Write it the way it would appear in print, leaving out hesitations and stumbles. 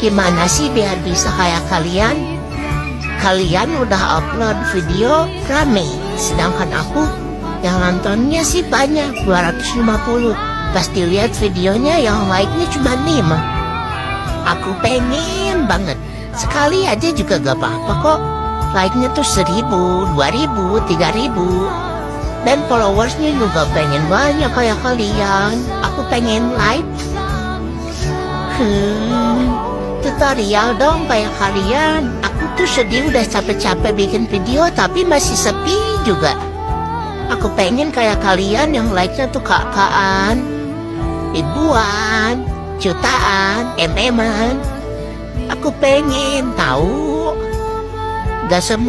Gimana sih biar bisa kayak kalian? Kalian udah upload video rame, sedangkan aku yang nontonnya sih banyak, 250. Pasti lihat videonya yang like-nya cuma 5. Aku pengen banget, sekali aja juga gak apa-apa kok. Like-nya tuh 1000, 2000, 3000. Dan followersnya juga pengen banyak kayak kalian. Aku pengen like. Tutorial dong kayak kalian. Aku tuh sedih udah capek-capek bikin video tapi masih sepi juga. Aku pengen kayak kalian yang like-nya tuh kakaan, ribuan, jutaan, MM-an. Aku pengen tahu. Gak semua